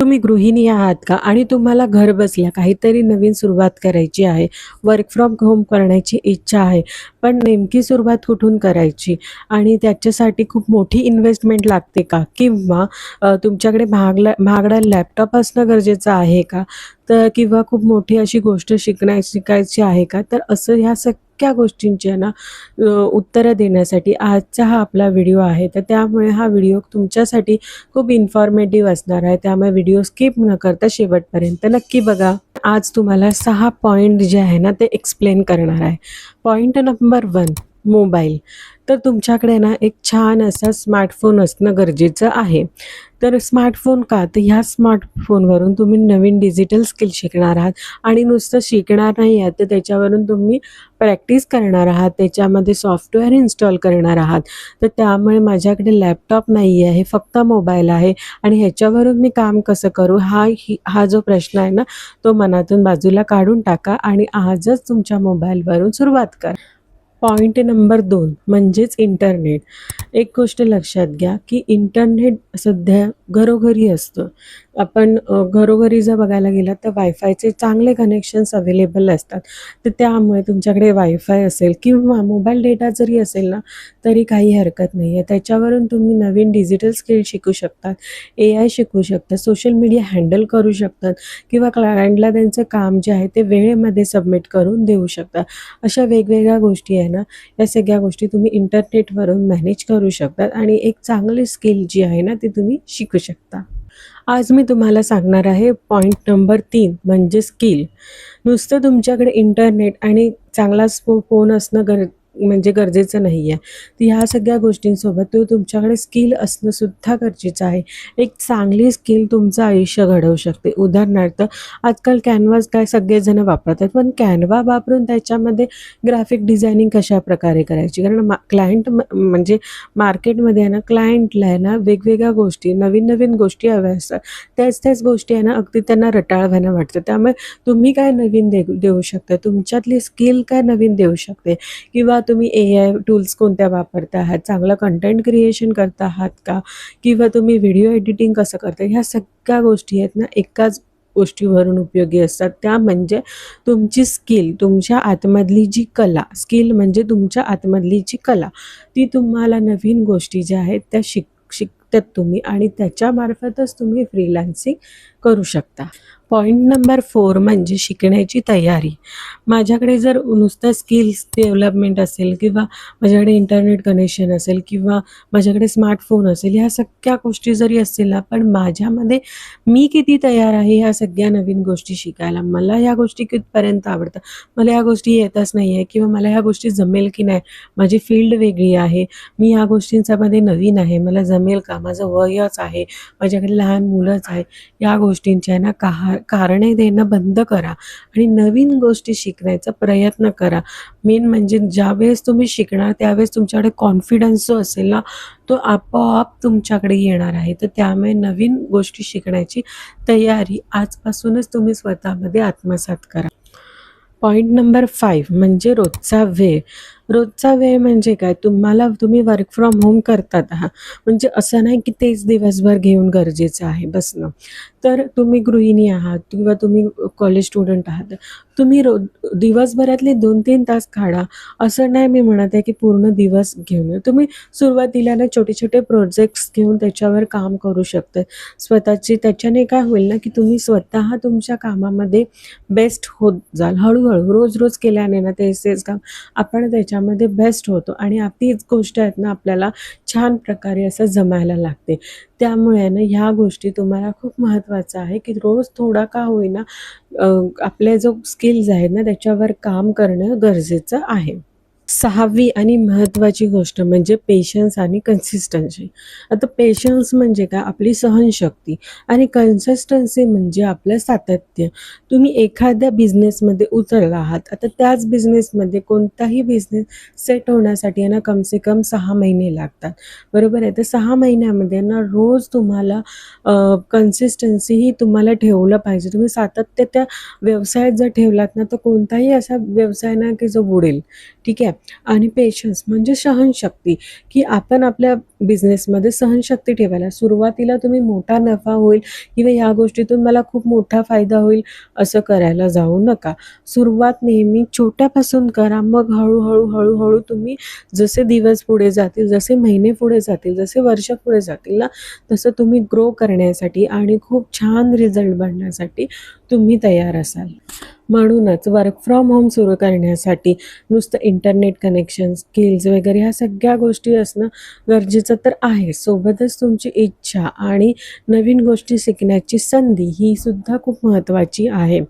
तुम्ही गृहिणी आहात का आणि तुम्हाला घर बसल्या काहीतरी नवीन सुरुवात करायची आहे, वर्क फ्रॉम होम करण्याची इच्छा आहे, पण नेमकी सुरुवात कुठून करायची आणि त्याच्यासाठी खूप मोठी इन्व्हेस्टमेंट लागते का? किंवा तुमच्याकडे महागडा लॅपटॉप असणं गरजेचं आहे का? तर किंवा खूप मोठी अशी गोष्ट शिकायची आहे का? तर असं ह्या सगळ्या गोष्टींची आहे ना उत्तरं देण्यासाठी आजचा हा आपला व्हिडिओ आहे. तर त्यामुळे हा व्हिडिओ तुमच्यासाठी खूप इन्फॉर्मेटिव्ह असणार आहे. त्यामुळे व्हिडिओ स्किप न करता शेवटपर्यंत नक्की बघा. आज तुम्हाला 6 पॉइंट जे आहे ना ते एक्सप्लेन करणार आहे. Point number 1, mobile. तर तुमच्याकडे ना एक छान असा स्मार्टफोन असणं गरजेचं आहे. तर स्मार्टफोन का? तर ह्या स्मार्टफोनवरून तुम्ही नवीन डिजिटल स्किल शिकणार आहात आणि नुसतं शिकणार नाही आहात, तर त्याच्यावरून तुम्ही प्रॅक्टिस करणार आहात, त्याच्यामध्ये सॉफ्टवेअर इन्स्टॉल करणार आहात. तर त्यामुळे माझ्याकडे लॅपटॉप नाही आहे, फक्त मोबाईल आहे आणि ह्याच्यावरून मी काम कसं करू? हा जो प्रश्न आहे ना, तो मनातून बाजूला काढून टाका आणि आजच तुमच्या मोबाईलवरून सुरुवात करा. पॉइंट नंबर 2 म्हणजेच इंटरनेट. एक गोष्ट लक्षात घ्या, की इंटरनेट सध्या घरोघरी असतं. आपण घरोघरी जर बघायला गेलात तर वायफायचे चांगले कनेक्शन्स अवेलेबल असतात. तर त्यामुळे तुमच्याकडे वायफाय असेल किंवा मोबाईल डेटा जरी असेल ना, तरी काही हरकत नाही आहे. त्याच्यावरून तुम्ही नवीन डिजिटल स्किल शिकू शकतात, AI शिकू शकता, सोशल मीडिया हँडल करू शकतात किंवा क्लायंटला त्यांचं काम जे आहे ते वेळेमध्ये सबमिट करून देऊ शकता. अशा वेगवेगळ्या गोष्टी आहे ना, या सगळ्या गोष्टी तुम्ही इंटरनेटवरून मॅनेज करू शकतात आणि एक चांगली स्किल जी आहे ना, ती तुम्ही शिकू शकता. आज मी तुम्हाला सांगणार आहे पॉइंट नंबर 3 म्हणजे स्किल. नुसतं तुमच्याकडे इंटरनेट आणि चांगला फोन असणं म्हणजे गरजेचं नाही आहे. तर ह्या सगळ्या गोष्टींसोबत तुमच्याकडे स्किल असणं सुद्धा गरजेचं आहे. एक चांगली स्किल तुमचं आयुष्य घडवू शकते. उदाहरणार्थ आजकाल कॅनव्हास काय सगळेजण वापरतात, पण कॅनव्हा वापरून त्याच्यामध्ये ग्राफिक डिझायनिंग कशाप्रकारे करायची? कारण म्हणजे मार्केटमध्ये आहे ना, क्लायंटला आहे ना वेगवेगळ्या गोष्टी, नवीन-नवीन गोष्टी हव्या असतात. त्याच गोष्टी आहे ना, अगदी त्यांना रटाळवाणं वाटतं. त्यामुळे तुम्ही काय नवीन देऊ शकता? तुमच्यातली स्किल काय नवीन देऊ शकते? किंवा तुम्ही AI टूल्स कोणत्या वापरता आहात? चांगलं कंटेंट क्रिएशन करता आहात का? किंवा तुम्ही व्हिडिओ एडिटिंग कसं करता? ह्या सगळ्या गोष्टी आहेत ना, एकाच गोष्टीवरून उपयोगी असतात. त्या म्हणजे तुमची स्किल, तुमच्या आतमधली जी कला. स्किल म्हणजे तुमच्या आतमधली जी कला, ती तुम्हाला नवीन गोष्टी ज्या आहेत त्या शिकतात तुम्ही आणि त्याच्यामार्फतच तुम्ही फ्रीलान्सिंग करू शकता. पॉइंट नंबर 4 म्हणजे शिकण्याची तयारी. माझ्याकडे जर नुसतं स्किल्स डेव्हलपमेंट असेल किंवा माझ्याकडे इंटरनेट कनेक्शन असेल किंवा माझ्याकडे स्मार्टफोन असेल, ह्या सगळ्या गोष्टी जरी असतील ना, पण माझ्यामध्ये मी किती तयार आहे ह्या सगळ्या नवीन गोष्टी शिकायला. मला ह्या गोष्टी कितपर्यंत आवडतात, मला ह्या गोष्टी येतच नाही आहे किंवा मला ह्या गोष्टी जमेल की नाही, माझी फील्ड वेगळी आहे, मी ह्या गोष्टींच्यामध्ये नवीन आहे, मला जमेल का, माझं वयच आहे, माझ्याकडे लहान मुलंच आहे. या गोष्टींची आहे ना कारणे देणं बंद करा आणि नवीन गोष्टी शिकण्याचा प्रयत्न करा. मेन म्हणजे ज्यावेळेस तुम्ही शिकणार त्यावेळेस तुमच्याकडे कॉन्फिडन्स जो असेल ना, तो आपोआप तुमच्याकडे येणार आहे. तर त्यामुळे नवीन गोष्टी शिकण्याची तयारी आजपासूनच तुम्ही स्वतःमध्ये आत्मसात करा. पॉइंट नंबर 5 म्हणजे रोजचा वेळ. रोजचा वेळ म्हणजे काय? तुम्ही वर्क फ्रॉम होम करतात आहात. म्हणजे असं नाही की तेच दिवसभर घेऊन गरजेचं आहे बसणं. तर तुम्ही गृहिणी आहात किंवा तुम्ही कॉलेज स्टुडंट आहात. तुम्ही दिवसभरातले 2-3 तास काढा. असं नाही मी म्हणत आहे की पूर्ण दिवस घेऊन. तुम्ही सुरुवातीला ना छोटे-छोटे प्रोजेक्ट्स घेऊन त्याच्यावर काम करू शकता. त्याच्याने काय होईल ना, की तुम्ही स्वतः तुमच्या कामामध्ये बेस्ट होत जाल. हळू-हळू, रोज-रोज केल्याने ना तेच काम आपण त्याच्यामध्ये बेस्ट होतो आणि तीच गोष्ट आहेत ना आपल्याला छान प्रकारे असं जमायला लागते. त्यामुळे ना ह्या गोष्टी तुम्हाला खूप महत्त्वाचं आहे, की रोज थोडा का होईना आपले जो स्किल्स आहेत ना त्याच्यावर काम करणं गरजेचं आहे. 6वी आणि महत्त्वाची गोष्ट म्हणजे पेशन्स आणि कन्सिस्टन्सी. आता पेशन्स म्हणजे काय? आपली सहनशक्ती आणि कन्सिस्टन्सी म्हणजे आपलं सातत्य. तुम्ही एखाद्या बिझनेसमध्ये उतरला आहात. आता त्याच बिझनेसमध्ये कोणताही बिझनेस सेट होण्यासाठी आहे ना कम से कम 6 महिने लागतात. बरोबर आहे? तर 6 महिन्यामध्ये ना रोज तुम्हाला कन्सिस्टन्सी ही तुम्हाला ठेवलं पाहिजे. तुम्ही सातत्य त्या व्यवसायात जर ठेवलात ना, तर कोणताही असा व्यवसाय ना की जो बुडेल. ठीक आहे. आणि पेशन्स म्हणजे सहनशक्ती, की आपण आपल्या बिझनेसमध्ये सहनशक्ती ठेवायला. सुरुवातीला तुम्ही मोठा नफा होईल किंवा ह्या गोष्टीतून मला खूप मोठा फायदा होईल असं करायला जाऊ नका. सुरुवात नेहमी छोट्यापासून करा. मग हळू-हळू, हळूहळू तुम्ही जसे दिवस पुढे जातील, जसे महिने पुढे जातील, जसे वर्ष पुढे जातील ना, तसं तुम्ही ग्रो करण्यासाठी आणि खूप छान रिझल्ट बनण्यासाठी तुम्ही तयार असाल. म्हणूनच वर्क फ्रॉम होम सुरू करण्यासाठी नुसतं इंटरनेट कनेक्शन, स्किल्स वगैरे ह्या सगळ्या गोष्टी असणं गरजेचं तर आहे. सोबतच तुमची इच्छा आणि नवीन गोष्टी शिकण्याची संधी ही सुद्धा खूप महत्त्वाची आहे.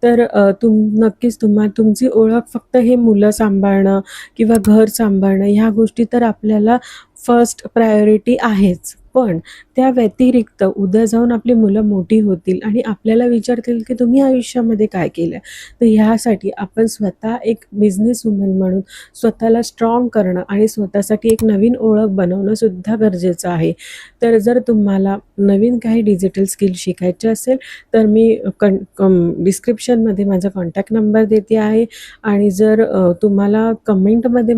तर नक्कीच तुमची ओळख फक्त हे मुलं सांभाळणं किंवा घर सांभाळणं ह्या गोष्टी तर आपल्याला फर्स्ट प्रायोरिटी आहेच. पण त्या व्यतिरिक्त उद्या जाऊन आपली मुलं मोठी होतील आणि आपल्याला विचारतील की तुम्ही आयुष्यामध्ये काय केलं. तर ह्यासाठी आपण स्वतः एक बिझनेस वुमन म्हणून स्वतःला स्ट्रॉंग करणं आणि स्वतःसाठी एक नवीन ओळख बनवणं सुद्धा गरजेचं आहे. तर जर तुम्हाला नवीन काही डिजिटल स्किल शिकायचे असेल तर मी डिस्क्रिप्शनमध्ये माझा कॉन्टॅक्ट नंबर देते आहे आणि जर तुम्हाला कमेंटमध्ये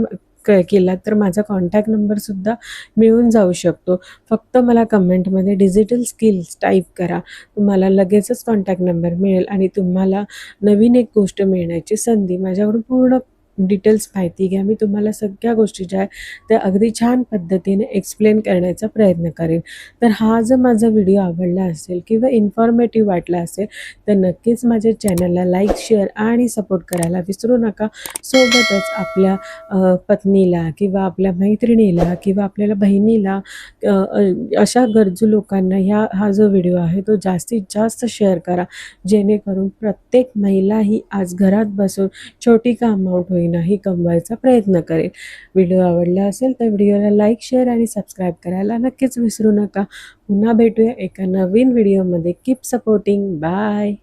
केलात तर माझा कॉन्टॅक्ट नंबरसुद्धा मिळून जाऊ शकतो. फक्त मला कमेंटमध्ये डिजिटल स्किल्स टाईप करा. तुम्हाला लगेचच कॉन्टॅक्ट नंबर मिळेल आणि तुम्हाला नवीन एक गोष्ट मिळण्याची संधी. माझ्याकडून पूर्ण डिटेल्स माहिती घ्या. मी तुम्हाला सगळ्या गोष्टी ज्या आहेत त्या अगदी छान पद्धतीने एक्सप्लेन करण्याचा प्रयत्न करेन. तर हा जर माझा व्हिडिओ आवडला असेल किंवा इन्फॉर्मेटिव्ह वाटला असेल तर नक्कीच माझ्या चॅनलला लाईक, शेअर आणि सपोर्ट करायला विसरू नका. सोबतच आपल्या पत्नीला किंवा आपल्या मैत्रिणीला किंवा आपल्याला बहिणीला अशा गरजू लोकांना हा जो व्हिडिओ आहे तो जास्तीत जास्त शेअर करा. जेणेकरून प्रत्येक महिला ही आज घरात बसून छोटी का अमाऊंट होईना ही कमवायचा प्रयत्न करेल. व्हिडिओ आवडला असेल तर व्हिडिओला लाईक, शेअर आणि सबस्क्राईब करायला नक्कीच विसरू नका. पुन्हा भेटूया एका नवीन व्हिडिओमध्ये. Keep supporting. बाय.